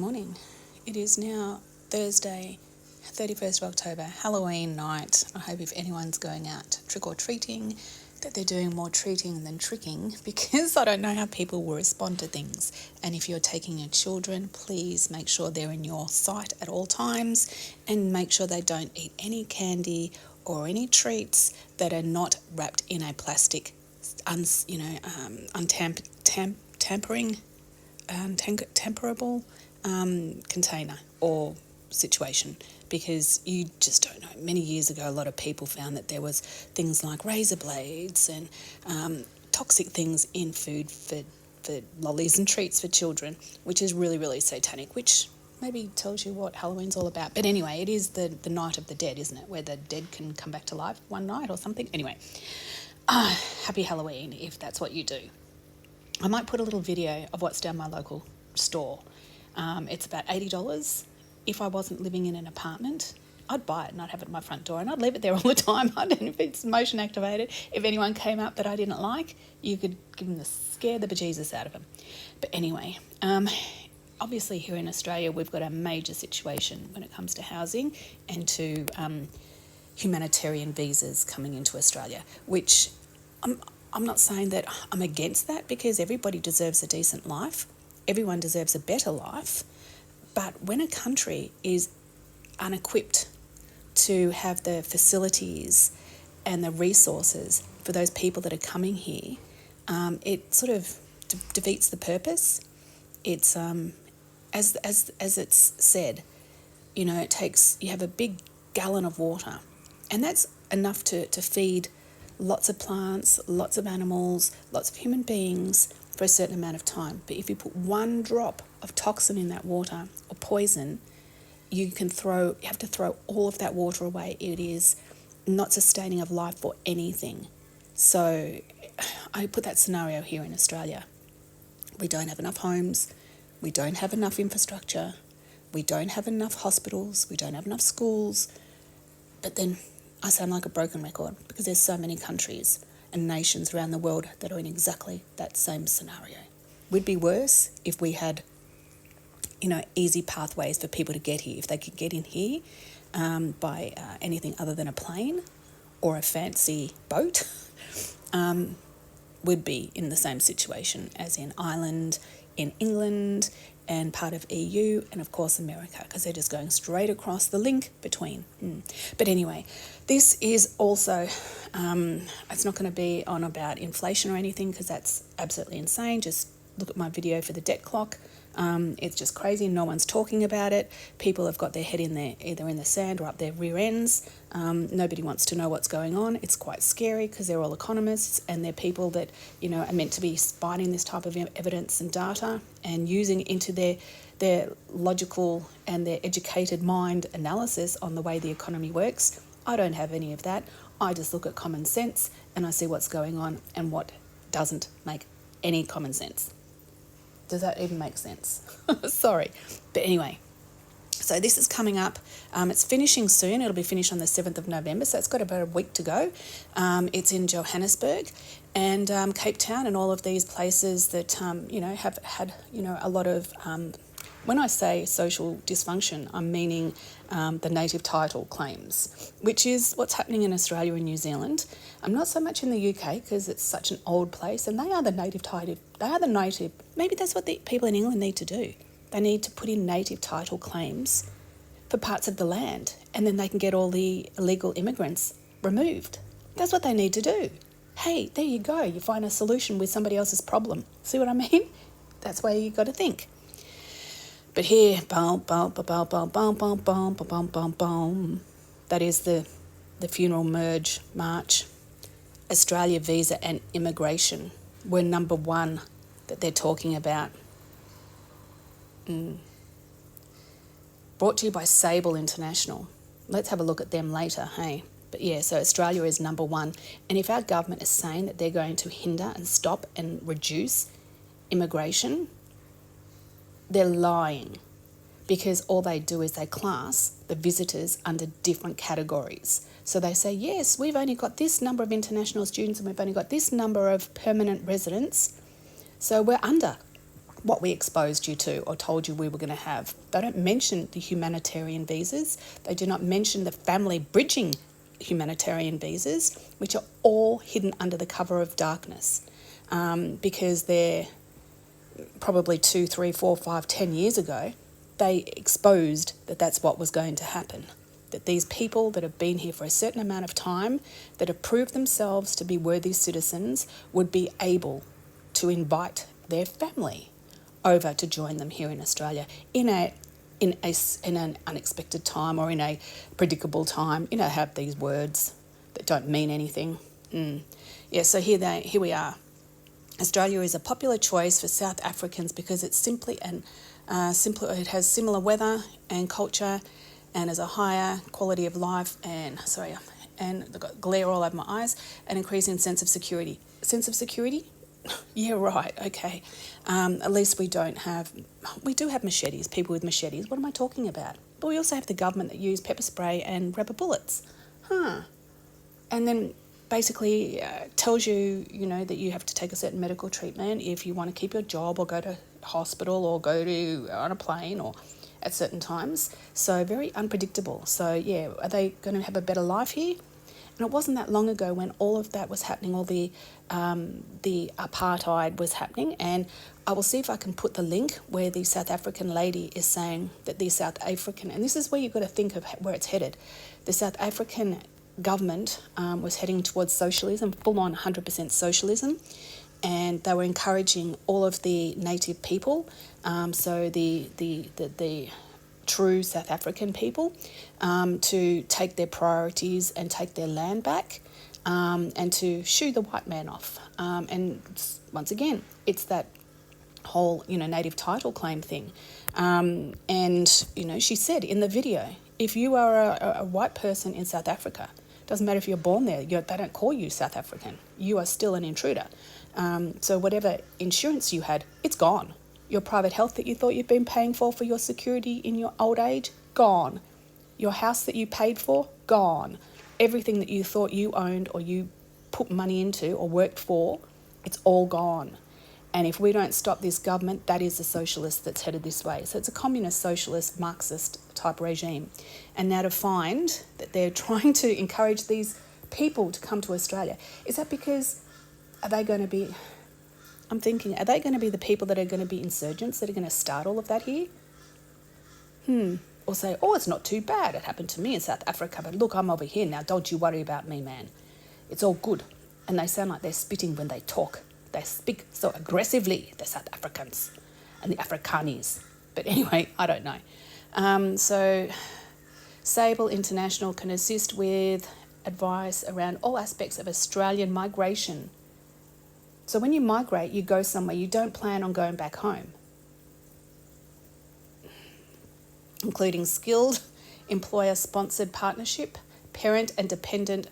morning. It is now Thursday, 31st of October, Halloween night. I hope if anyone's going out trick-or-treating, that they're doing more treating than tricking, because I don't know how people will respond to things. And if you're taking your children, please make sure they're in your sight at all times and make sure they don't eat any candy or any treats that are not wrapped in a plastic, tamperable container or situation, because you just don't know. Many years ago, a lot of people found that there was things like razor blades and toxic things in food for lollies and treats for children, which is really, really satanic, which maybe tells you what Halloween's all about. But anyway, it is the night of the dead, isn't it, where the dead can come back to life one night or something. Anyway, happy Halloween if that's what you do. I might put a little video of what's down my local store. It's about $80. If I wasn't living in an apartment, I'd buy it and I'd have it at my front door and I'd leave it there all the time. I don't know if it's motion activated. If anyone came up that I didn't like, you could give them scare the bejesus out of them. But anyway, obviously here in Australia, we've got a major situation when it comes to housing and to humanitarian visas coming into Australia, which I'm not saying that I'm against that, because everybody deserves a decent life. Everyone deserves a better life. But when a country is unequipped to have the facilities and the resources for those people that are coming here, it sort of defeats the purpose. It's as it's said, you have a big gallon of water, and that's enough to feed lots of plants, lots of animals, lots of human beings for a certain amount of time. But if you put one drop of toxin in that water or poison, you have to throw all of that water away. It is not sustaining of life for anything. So I put that scenario here in Australia. We don't have enough homes, we don't have enough infrastructure, we don't have enough hospitals, we don't have enough schools. But then I sound like a broken record, because there's so many countries and nations around the world that are in exactly that same scenario. We'd be worse if we had, easy pathways for people to get here. If they could get in here by anything other than a plane or a fancy boat, we'd be in the same situation as in Ireland, in England, and part of EU, and of course America, because they're just going straight across the link between. But anyway, this is also, it's not going to be on about inflation or anything, because that's absolutely insane. Just look at my video for the debt clock. It's just crazy. No one's talking about it. People have got their head either in the sand or up their rear ends. Nobody wants to know what's going on. It's quite scary, because they're all economists and they're people that, are meant to be finding this type of evidence and data and using it into their logical and their educated mind analysis on the way the economy works. I don't have any of that. I just look at common sense and I see what's going on and what doesn't make any common sense. Does that even make sense? Sorry. But anyway, so this is coming up. It's finishing soon. It'll be finished on the 7th of November, so it's got about a week to go. It's in Johannesburg and Cape Town and all of these places that, have had, a lot of... when I say social dysfunction, I'm meaning the native title claims, which is what's happening in Australia and New Zealand. I'm not so much in the UK, because it's such an old place, and they are the native title. They are the native. Maybe that's what the people in England need to do. They need to put in native title claims for parts of the land, and then they can get all the illegal immigrants removed. That's what they need to do. Hey, there you go. You find a solution with somebody else's problem. See what I mean? That's where you got to think. But here, that is the funeral march. Australia visa and immigration were number one that they're talking about. Brought to you by Sable International. Let's have a look at them later, hey? But yeah, so Australia is number one. And if our government is saying that they're going to hinder and stop and reduce immigration, they're lying, because all they do is they class the visitors under different categories. So they say, yes, we've only got this number of international students and we've only got this number of permanent residents, so we're under. what we exposed you to or told you we were going to have. They don't mention the humanitarian visas. They do not mention the family bridging humanitarian visas, which are all hidden under the cover of darkness, because they're probably 2, 3, 4, 5, 10 years ago, they exposed that that's what was going to happen. That these people that have been here for a certain amount of time, that have proved themselves to be worthy citizens, would be able to invite their family over to join them here in Australia in an unexpected time or in a predictable time. You know, have these words that don't mean anything. Yeah, so here we are. Australia is a popular choice for South Africans because it's it has similar weather and culture, and has a higher quality of life, and I've got glare all over my eyes, an increasing sense of security. Sense of security? Yeah, right, okay. At least we do have machetes, people with machetes. What am I talking about? But we also have the government that use pepper spray and rubber bullets. And then basically tells you, that you have to take a certain medical treatment if you want to keep your job or go to hospital or go on a plane or at certain times. So very unpredictable. So yeah, are they going to have a better life here? And it wasn't that long ago when all of that was happening, all the apartheid was happening. And I will see if I can put the link where the South African lady is saying that the South African, and this is where you've got to think of where it's headed. The South African government was heading towards socialism, full-on 100% socialism, and they were encouraging all of the native people, so the true South African people, to take their priorities and take their land back, and to shoo the white man off. And once again, it's that whole, native title claim thing. And, she said in the video, if you are a white person in South Africa, doesn't matter if you're born there, they don't call you South African. You are still an intruder. So whatever insurance you had, it's gone. Your private health that you thought you'd been paying for your security in your old age, gone. Your house that you paid for, gone. Everything that you thought you owned or you put money into or worked for, it's all gone. And if we don't stop this government, that is the socialist that's headed this way. So it's a communist, socialist, Marxist type regime. And now to find that they're trying to encourage these people to come to Australia, is that because are they going to be the people that are going to be insurgents that are going to start all of that here? Or say, it's not too bad. It happened to me in South Africa, but look, I'm over here now. Don't you worry about me, man. It's all good. And they sound like they're spitting when they talk. They speak so aggressively, the South Africans and the Afrikaners. But anyway, I don't know. So Sable International can assist with advice around all aspects of Australian migration. So when you migrate, you go somewhere, you don't plan on going back home, including skilled, employer-sponsored partnership, parent and dependent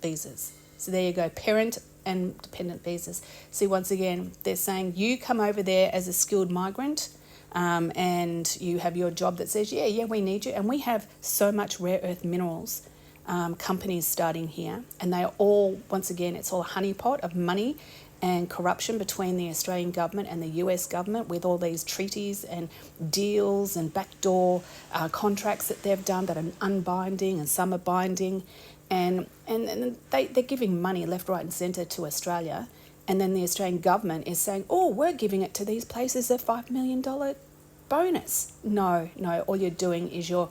visas. So there you go, parent and dependent visas. See, once again, they're saying you come over there as a skilled migrant, and you have your job that says, yeah, we need you. And we have so much rare earth minerals, companies starting here, and they are all, once again, it's all a honeypot of money and corruption between the Australian government and the US government, with all these treaties and deals and backdoor contracts that they've done that are unbinding and some are binding. And they're giving money left, right and centre to Australia. And then the Australian government is saying, we're giving it to these places a $5 million bonus. No, all you're doing is you're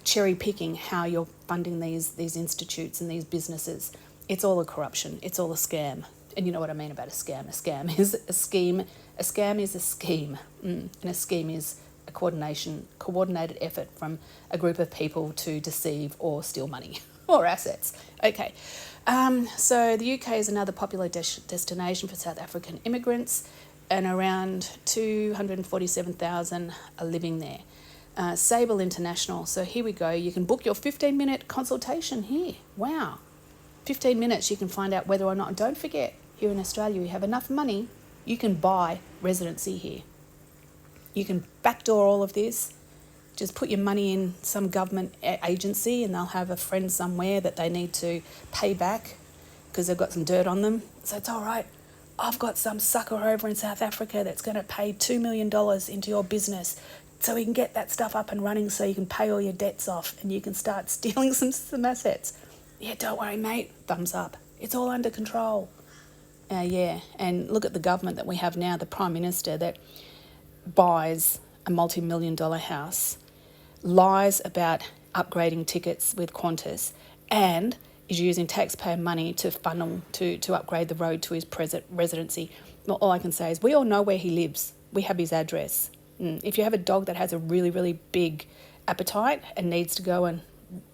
cherry picking how you're funding these institutes and these businesses. It's all a corruption. It's all a scam. And you know what I mean about a scam. A scam is a scheme. A scam is a scheme. And a scheme is a coordinated effort from a group of people to deceive or steal money or assets. Okay. So the UK is another popular destination for South African immigrants, and around 247,000 are living there. Sable International. So here we go. You can book your 15-minute consultation here. Wow. 15 minutes, you can find out whether or not. And don't forget, here in Australia, you have enough money, you can buy residency here. You can backdoor all of this. Just put your money in some government agency and they'll have a friend somewhere that they need to pay back because they've got some dirt on them. So it's all right. I've got some sucker over in South Africa that's going to pay $2 million into your business so we can get that stuff up and running so you can pay all your debts off and you can start stealing some assets. Yeah, don't worry, mate. Thumbs up. It's all under control. Yeah, and look at the government that we have now, the Prime Minister that buys a multi-million-dollar house, lies about upgrading tickets with Qantas, and is using taxpayer money to funnel to upgrade the road to his residency. Well, all I can say is we all know where he lives. We have his address. If you have a dog that has a really, really big appetite and needs to go and,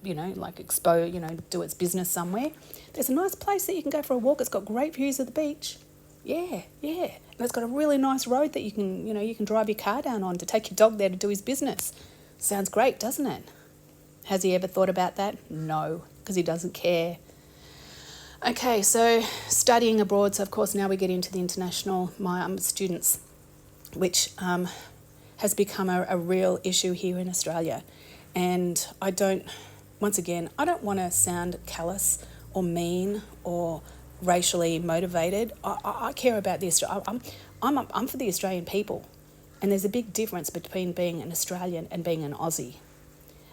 do its business somewhere, there's a nice place that you can go for a walk. It's got great views of the beach. Yeah. And it's got a really nice road that you can drive your car down on to take your dog there to do his business. Sounds great, doesn't it? Has he ever thought about that? No, because he doesn't care. Okay, so studying abroad. So, of course, now we get into the international, my students, which has become a real issue here in Australia. And I don't want to sound callous or mean or racially motivated. I care about I'm for the Australian people. And there's a big difference between being an Australian and being an Aussie.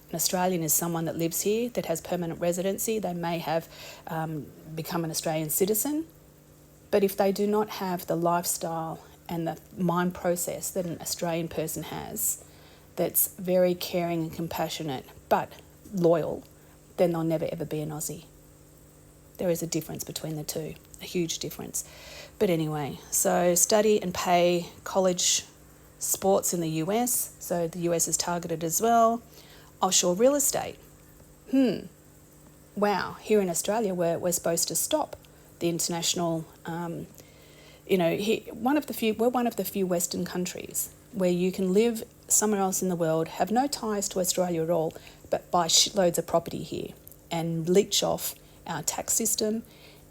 An Australian is someone that lives here, that has permanent residency. They may have become an Australian citizen. But if they do not have the lifestyle and the mind process that an Australian person has, that's very caring and compassionate, but loyal, then they'll never ever be an Aussie. There is a difference between the two, a huge difference. But anyway, so study and pay college sports in the US. So the US is targeted as well. Offshore real estate. Wow, here in Australia we're supposed to stop the international, we're one of the few Western countries where you can live somewhere else in the world, have no ties to Australia at all, but buy shitloads of property here and leech off our tax system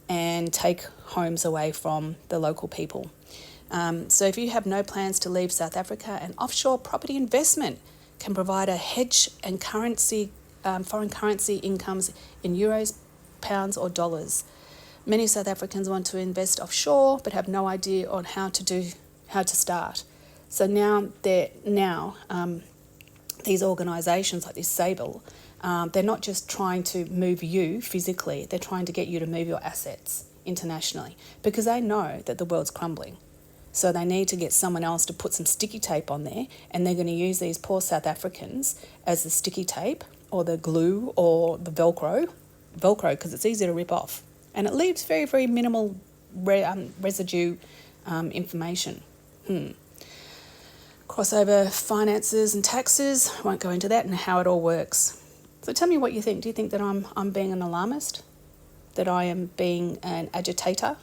and take homes away from the local people. So if you have no plans to leave South Africa, an offshore property investment can provide a hedge and foreign currency incomes in euros, pounds or dollars. Many South Africans want to invest offshore but have no idea on how to start. So now these organisations like this Sable, they're not just trying to move you physically, they're trying to get you to move your assets internationally because they know that the world's crumbling. So they need to get someone else to put some sticky tape on there, and they're going to use these poor South Africans as the sticky tape or the glue or the Velcro because it's easy to rip off. And it leaves very, very minimal residue information. Crossover finances and taxes, I won't go into that and how it all works. So tell me what you think. Do you think that I'm being an alarmist? That I am being an agitator?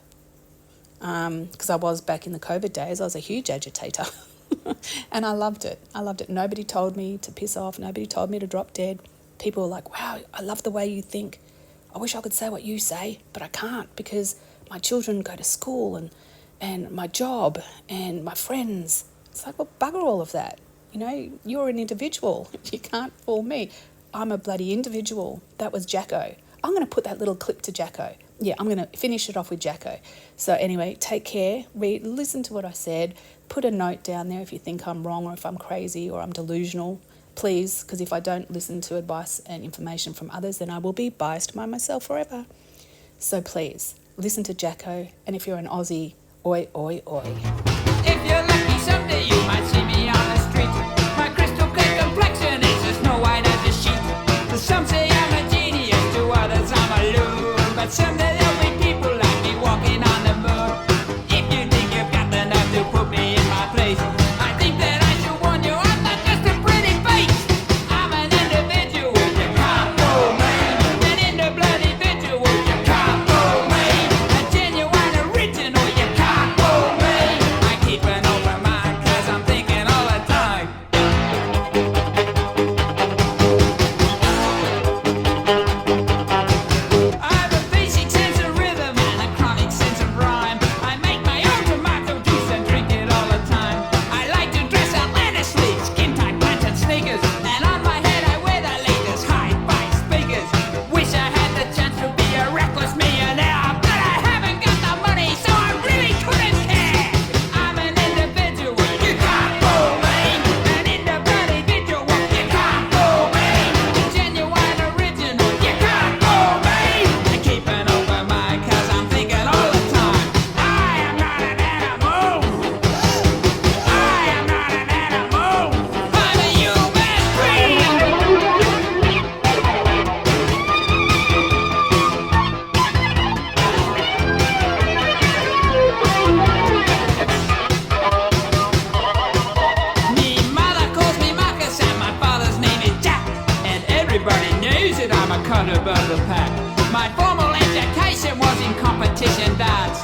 Because I was back in the COVID days, I was a huge agitator. And I loved it. Nobody told me to piss off. Nobody told me to drop dead. People were like, wow, I love the way you think. I wish I could say what you say, but I can't because my children go to school and my job and my friends. It's like, well, bugger all of that. You're an individual. You can't fool me. I'm a bloody individual. That was Jacko. I'm going to put that little clip to Jacko. Yeah, I'm going to finish it off with Jacko. So anyway, take care, listen to what I said, put a note down there if you think I'm wrong or if I'm crazy or I'm delusional, please, because if I don't listen to advice and information from others, then I will be biased by myself forever. So please, listen to Jacko, and if you're an Aussie, oi, oi, oi. If you're lucky someday you might see me on the street. My crystal clear complexion is as snow white as a sheet. Some say I'm a genius, to others I'm a loon, but someday there'll be people like me walking on the moon. If you think you've got the nerve to put me in my place, I think that I should warn you I'm not just a pretty face. I'm an individual, you can't fool me. An individual, you can't fool me. A genuine original, you can't fool me. I keep an open mind 'cause I'm thinking all the time. of the pack. My formal education was in competition dance.